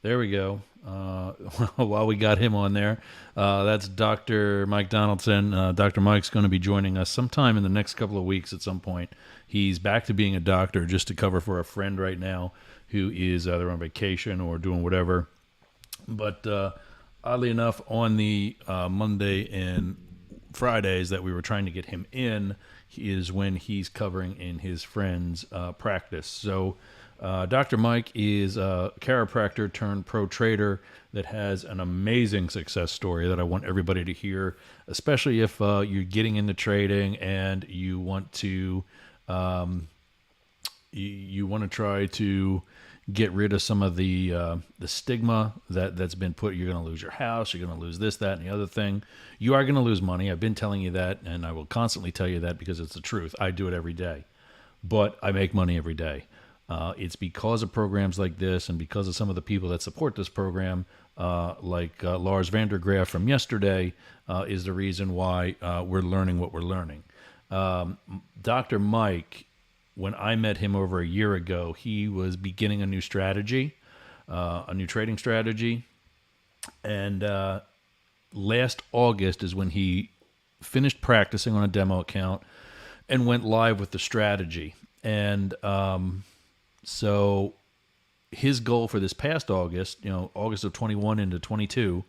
There we go. While we got him on there, that's Dr. Mike Donaldson. Dr. Mike's going to be joining us sometime in the next couple of weeks at some point. He's back to being a doctor just to cover for a friend right now who is either on vacation or doing whatever. But oddly enough, on the Monday and Fridays that we were trying to get him in is when he's covering in his friend's practice. So Dr. Mike is a chiropractor turned pro trader that has an amazing success story that I want everybody to hear, especially if you're getting into trading and you want to you want to try to get rid of some of the stigma that's been put. You're going to lose your house. You're going to lose this, that, and the other thing. You are going to lose money. I've been telling you that, and I will constantly tell you that because it's the truth. I do it every day, but I make money every day. It's because of programs like this and because of some of the people that support this program, like Lars Vandergraaf from yesterday, is the reason why we're learning what we're learning. Dr. Mike, when I met him over a year ago, he was beginning a new strategy, a new trading strategy. And last August is when he finished practicing on a demo account and went live with the strategy. And so his goal for this past August, August of 21 into 22,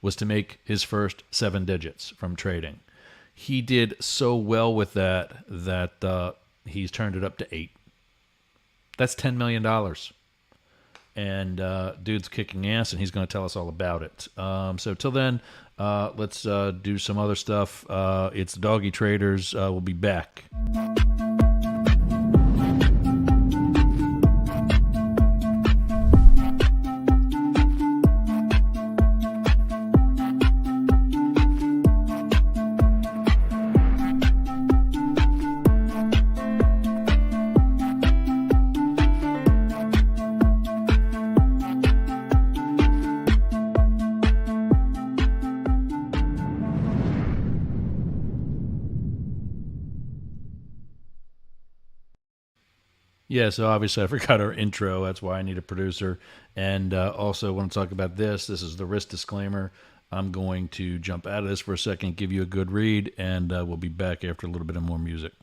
was to make his first 7 digits from trading. He did so well with that he's turned it up to 8. That's $10 million. And dude's kicking ass, and he's going to tell us all about it. So till then, let's do some other stuff. It's Doggy Traders. We'll be back. Yeah, so obviously I forgot our intro. That's why I need a producer. And also want to talk about this. This is the risk disclaimer. I'm going to jump out of this for a second, give you a good read, and we'll be back after a little bit of more music.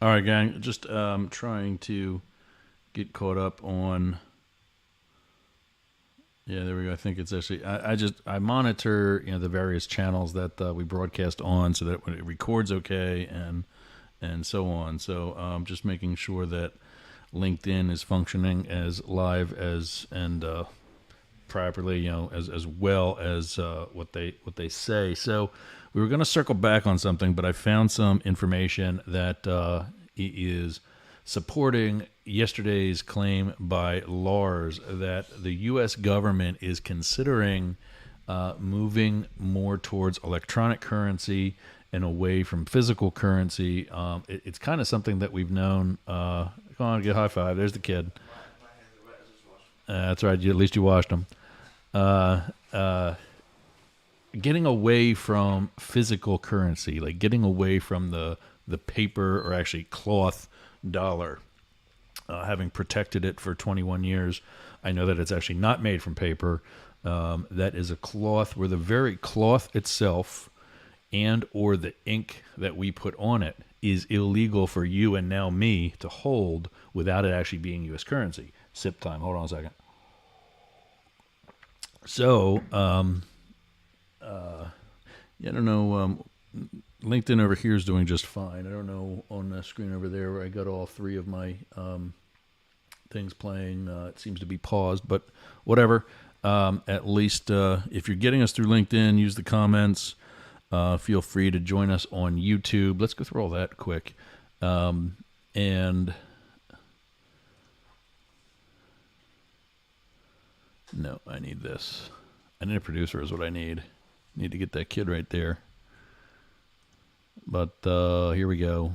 All right, gang. Just trying to get caught up on. Yeah, there we go. I think it's actually. I monitor the various channels that we broadcast on so that it records okay and so on. So just making sure that LinkedIn is functioning as live as and properly, as well as what they say. So we were going to circle back on something, but I found some information that is supporting yesterday's claim by Lars that the U.S. government is considering moving more towards electronic currency and away from physical currency. It's kind of something that we've known. Come on, get a high five. There's the kid. That's right. At least you washed them. Getting away from physical currency, like getting away from the paper or actually cloth dollar. Having protected it for 21 years, I know that it's actually not made from paper. That is a cloth where the very cloth itself and or the ink that we put on it is illegal for you and now me to hold without it actually being U.S. currency. Sip time. Hold on a second. So, I don't know. LinkedIn over here is doing just fine. I don't know on the screen over there where I got all three of my things playing. It seems to be paused, but whatever. At least if you're getting us through LinkedIn, use the comments. Feel free to join us on YouTube. Let's go through all that quick. And no, I need this. I need a producer is what I need. Need to get that kid right there. But here we go.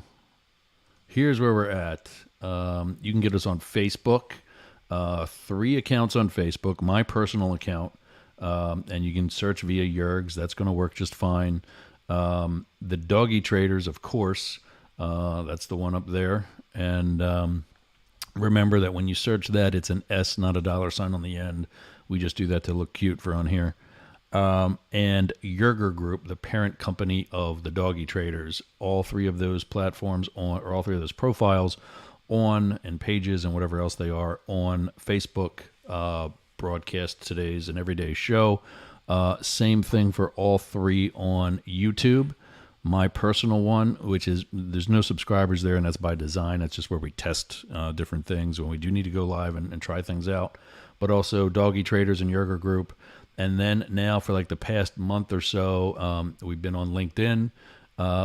Here's where we're at. You can get us on Facebook. 3 accounts on Facebook. My personal account. And you can search via Yergs. That's going to work just fine. The Doggy Traders, of course. That's the one up there. And remember that when you search that, it's an S, not a $sign on the end. We just do that to look cute for on here. And Yerger Group, the parent company of the Doggy Traders. All 3 of those platforms or all 3 of those profiles on and pages and whatever else they are on Facebook. Broadcast today's and everyday show. Same thing for all 3 on YouTube. My personal one, which is there's no subscribers there, and that's by design. That's just where we test different things when we do need to go live and try things out. But also Doggy Traders and Yerger Group. And then now for like the past month or so, we've been on LinkedIn.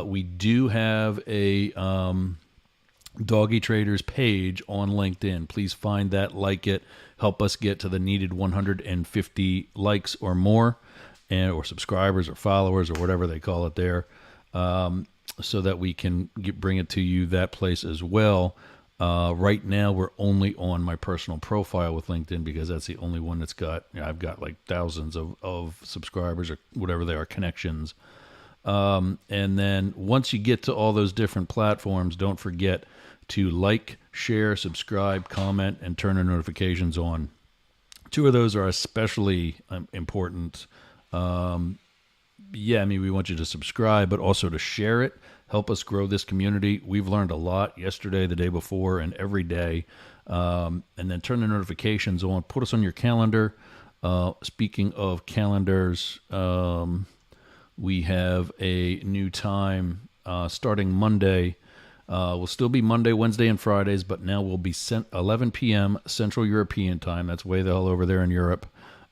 We do have a Doggy Traders page on LinkedIn. Please find that, like it, help us get to the needed 150 likes or more, or subscribers or followers or whatever they call it there, so that we can bring it to you that place as well. Right now, we're only on my personal profile with LinkedIn because that's the only one that's got, I've got like thousands of subscribers or whatever they are, connections. And then once you get to all those different platforms, don't forget to like, share, subscribe, comment, and turn our notifications on. 2 of those are especially important. We want you to subscribe, but also to share it. Help us grow this community. We've learned a lot yesterday, the day before, and every day. And then turn the notifications on. Put us on your calendar. Speaking of calendars, we have a new time starting Monday. We'll still be Monday, Wednesday, and Fridays, but now we'll be 11 p.m. Central European time. That's way the hell over there in Europe,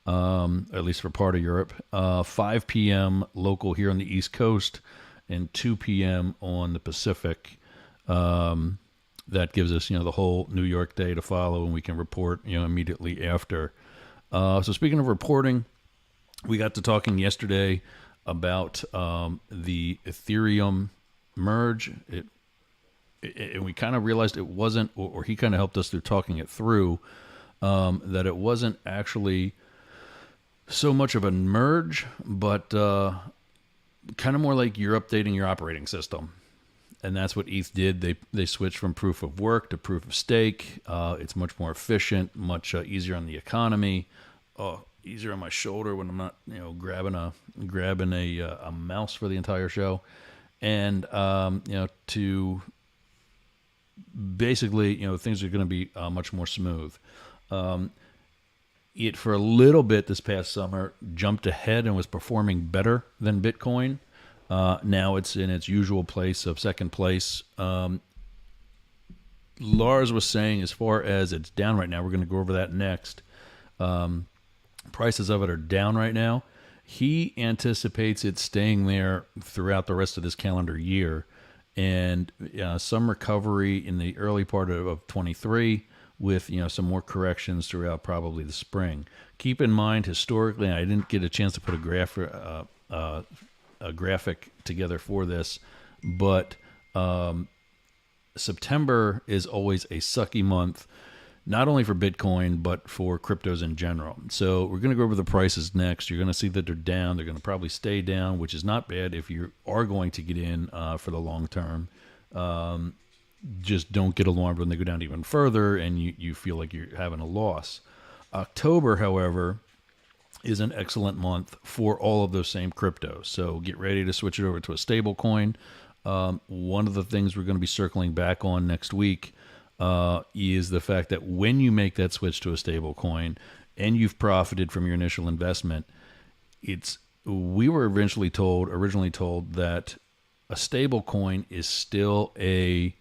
at least for part of Europe. 5 p.m. local here on the East Coast, and 2 p.m. on the Pacific. That gives us, the whole New York day to follow, and we can report, immediately after. So speaking of reporting, we got to talking yesterday about the Ethereum merge. And we kind of realized it wasn't, or he kind of helped us through talking it through, that it wasn't actually so much of a merge, but kind of more like you're updating your operating system. And that's what ETH did. They switched from proof of work to proof of stake. It's much more efficient, much easier on the economy, easier on my shoulder when I'm not, grabbing a mouse for the entire show. And, to basically, things are going to be much more smooth. It, for a little bit this past summer, jumped ahead and was performing better than Bitcoin. Now it's in its usual place of second place. Lars was saying, as far as it's down right now, we're going to go over that next. Prices of it are down right now. He anticipates it staying there throughout the rest of this calendar year. And some recovery in the early part of 23 with, some more corrections throughout probably the spring. Keep in mind, historically, I didn't get a chance to put a graphic together for this, but September is always a sucky month, not only for Bitcoin, but for cryptos in general. So we're going to go over the prices next. You're going to see that they're down. They're going to probably stay down, which is not bad if you are going to get in for the long term. Just don't get alarmed when they go down even further and you feel like you're having a loss. October, however, is an excellent month for all of those same cryptos. So get ready to switch it over to a stable coin. One of the things we're going to be circling back on next week is the fact that when you make that switch to a stable coin and you've profited from your initial investment, we were originally told that a stable coin is still an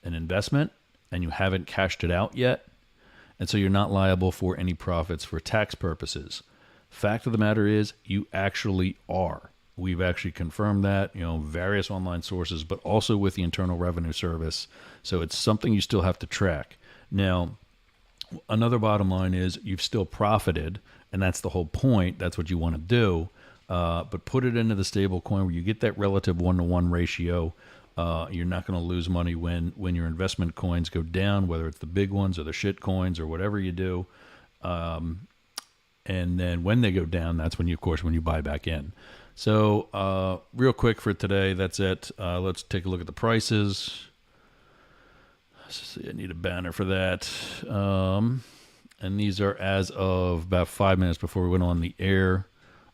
investment and you haven't cashed it out yet. And so you're not liable for any profits for tax purposes. Fact of the matter is, you actually are. We've actually confirmed that, various online sources, but also with the Internal Revenue Service. So it's something you still have to track. Now, another bottom line is you've still profited, and that's the whole point. That's what you want to do. But put it into the stable coin where you get that relative 1-to-1 ratio. You're not going to lose money when your investment coins go down, whether it's the big ones or the shit coins or whatever you do. And then when they go down, that's when you buy back in. So real quick for today, that's it. Let's take a look at the prices. Let's see, I need a banner for that. And these are as of about 5 minutes before we went on the air.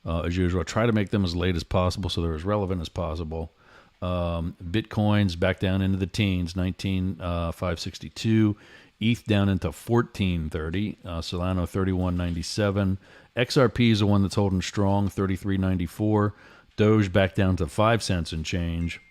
As usual, I try to make them as late as possible so they're as relevant as possible. Bitcoins back down into the teens, 19,562. ETH down into 1430. Solana 3197. XRP is the one that's holding strong, 3394. Doge back down to 5 cents and change.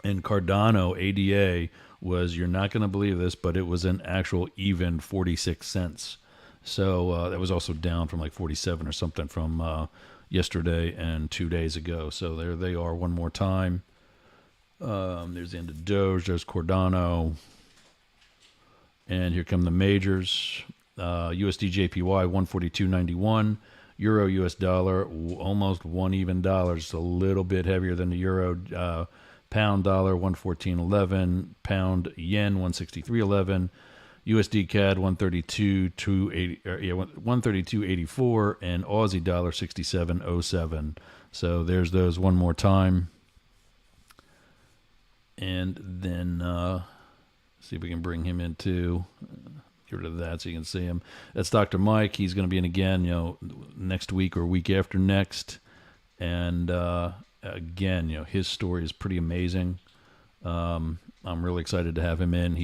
And Cardano ADA was, you're not going to believe this, but it was an actual even 46 cents. So that was also down from like 47 or something from yesterday and 2 days ago. So there they are one more time. There's the end of Doge. There's Cardano. And here come the majors. USD JPY 142.91. Euro US dollar almost one even dollar. Just a little bit heavier than the euro. Pound dollar 114.11. Pound yen 163.11. USD CAD 132.84 and Aussie dollar 67.07. So there's those one more time. And then see if we can bring him into, get rid of that so you can see him. That's Dr. Mike. He's going to be in again, next week or week after next. And again, his story is pretty amazing. I'm really excited to have him in.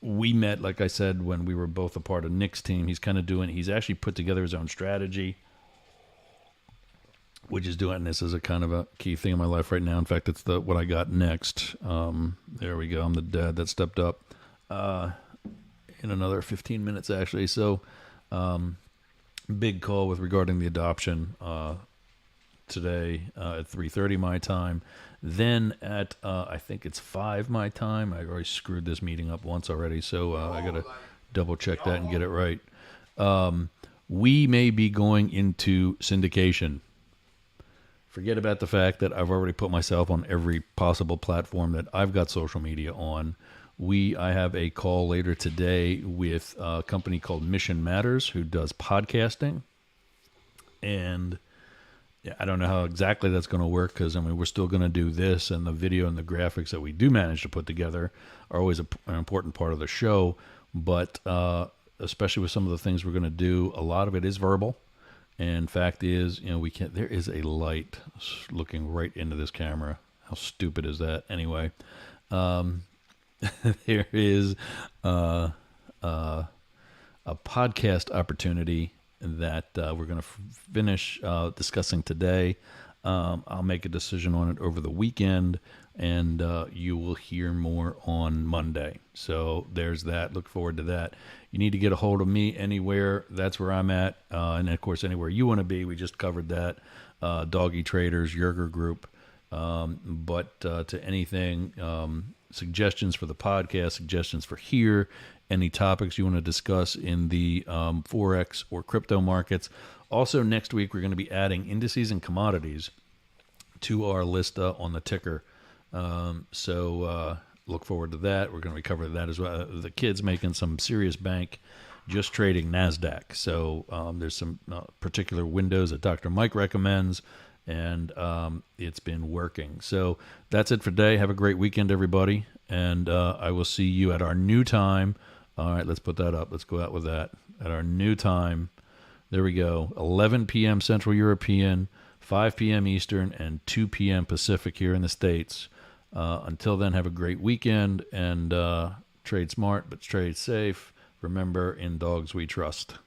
We met, like I said, when we were both a part of Nick's team. He's actually put together his own strategy, which is doing this as a kind of a key thing in my life right now. In fact, it's what I got next. There we go. I'm the dad that stepped up in another 15 minutes, actually. So big call regarding the adoption today at 3:30 my time. Then at, I think it's 5 my time. I already screwed this meeting up once already, so I got to double check that and get it right. We may be going into syndication. Forget about the fact that I've already put myself on every possible platform that I've got social media on. I have a call later today with a company called Mission Matters who does podcasting. And I don't know how exactly that's going to work because, we're still going to do this, and the video and the graphics that we do manage to put together are always an important part of the show. But especially with some of the things we're going to do, a lot of it is verbal. And fact is, there is a light looking right into this camera. How stupid is that? Anyway, there is a podcast opportunity that we're going to finish discussing today. I'll make a decision on it over the weekend, and you will hear more on Monday. So there's that. Look forward to that. You need to get a hold of me anywhere. That's where I'm at. And, of course, anywhere you want to be. We just covered that. Doggy Traders, Yerger Group. But to anything, suggestions for the podcast, suggestions for here, any topics you want to discuss in the Forex or crypto markets. Also, next week, we're going to be adding indices and commodities to our list on the ticker. So look forward to that. We're going to cover that as well. The kid's making some serious bank just trading NASDAQ. So there's some particular windows that Dr. Mike recommends, and it's been working. So that's it for today. Have a great weekend, everybody, and I will see you at our new time. All right, let's put that up. Let's go out with that. At our new time There we go. 11 p.m. Central European, 5 p.m. Eastern, and 2 p.m. Pacific here in the States. Until then, have a great weekend and trade smart, but trade safe. Remember, in dogs we trust.